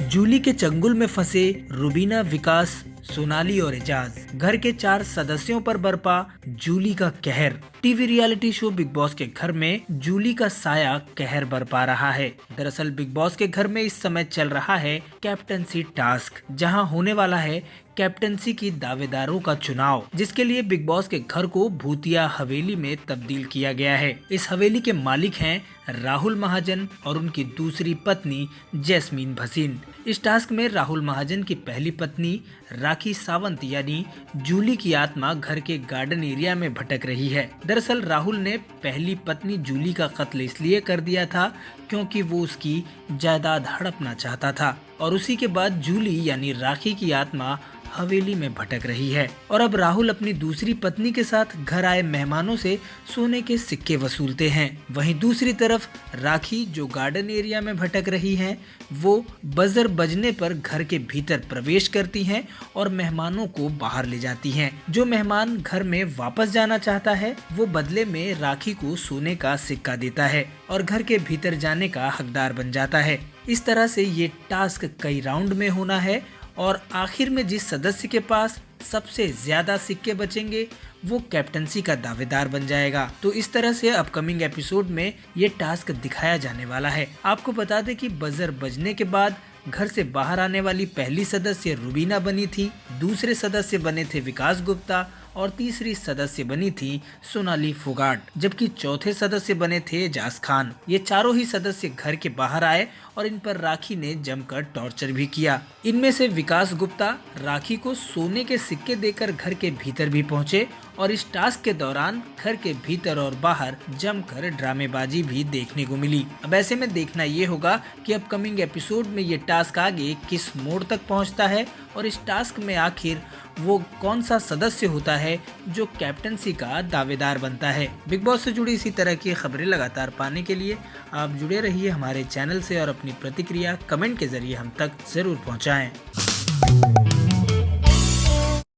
जूली के चंगुल में फंसे रुबीना, विकास, सोनाली और एजाज। घर के 4 सदस्यों पर बरपा जूली का कहर। TV reality show big boss के घर में जूली का साया कहर बरपा रहा है। दरअसल बिग बॉस के घर में इस समय चल रहा है कैप्टनसी टास्क, जहां होने वाला है कैप्टनसी की दावेदारों का चुनाव, जिसके लिए बिग बॉस के घर को भूतिया हवेली में तब्दील किया गया है। इस हवेली के मालिक हैं राहुल महाजन और उनकी दूसरी पत्नी जैस्मीन भसीन। इस टास्क में राहुल महाजन की पहली पत्नी राखी सावंत यानी जूली की आत्मा घर के गार्डन एरिया में भटक रही है। दरअसल राहुल ने पहली पत्नी जूली का कत्ल इसलिए कर दिया था क्योंकि वो उसकी जायदाद हड़पना चाहता था, और उसी के बाद जूली यानी राखी की आत्मा हवेली में भटक रही है। और अब राहुल अपनी दूसरी पत्नी के साथ घर आए मेहमानों से सोने के सिक्के वसूलते हैं। वहीं दूसरी तरफ राखी, जो गार्डन एरिया में भटक रही हैं, वो बजर बजने पर घर के भीतर प्रवेश करती हैं और मेहमानों को बाहर ले जाती हैं। जो मेहमान घर में वापस जाना चाहता है वो बदले में राखी को सोने का सिक्का देता है और घर के भीतर जाने का हकदार बन जाता है। इस तरह से ये टास्क कई राउंड में होना है और आखिर में जिस सदस्य के पास सबसे ज्यादा सिक्के बचेंगे वो कैप्टनसी का दावेदार बन जाएगा। तो इस तरह से अपकमिंग एपिसोड में ये टास्क दिखाया जाने वाला है। आपको बता दें कि बजर बजने के बाद घर से बाहर आने वाली पहली सदस्य रुबीना बनी थी, दूसरे सदस्य बने थे विकास गुप्ता और तीसरी सदस्य बनी थी सोनाली फोगाट, जबकि चौथे सदस्य बने थे एजाज खान। ये चारों ही सदस्य घर के बाहर आए और इन पर राखी ने जमकर टॉर्चर भी किया। इनमें से विकास गुप्ता राखी को सोने के सिक्के देकर घर के भीतर भी पहुंचे और इस टास्क के दौरान घर के भीतर और बाहर जमकर ड्रामेबाजी भी देखने को मिली। अब ऐसे में देखना ये होगा कि अपकमिंग एपिसोड में ये टास्क आगे किस मोड़ तक पहुंचता है और इस टास्क में आखिर वो कौन सा सदस्य होता है जो कैप्टनसी का दावेदार बनता है। बिग बॉस से जुड़ी इसी तरह की खबरें लगातार पाने के लिए आप जुड़े रहिए हमारे चैनल से और अपनी प्रतिक्रिया कमेंट के जरिए हम तक जरूर पहुंचाएं।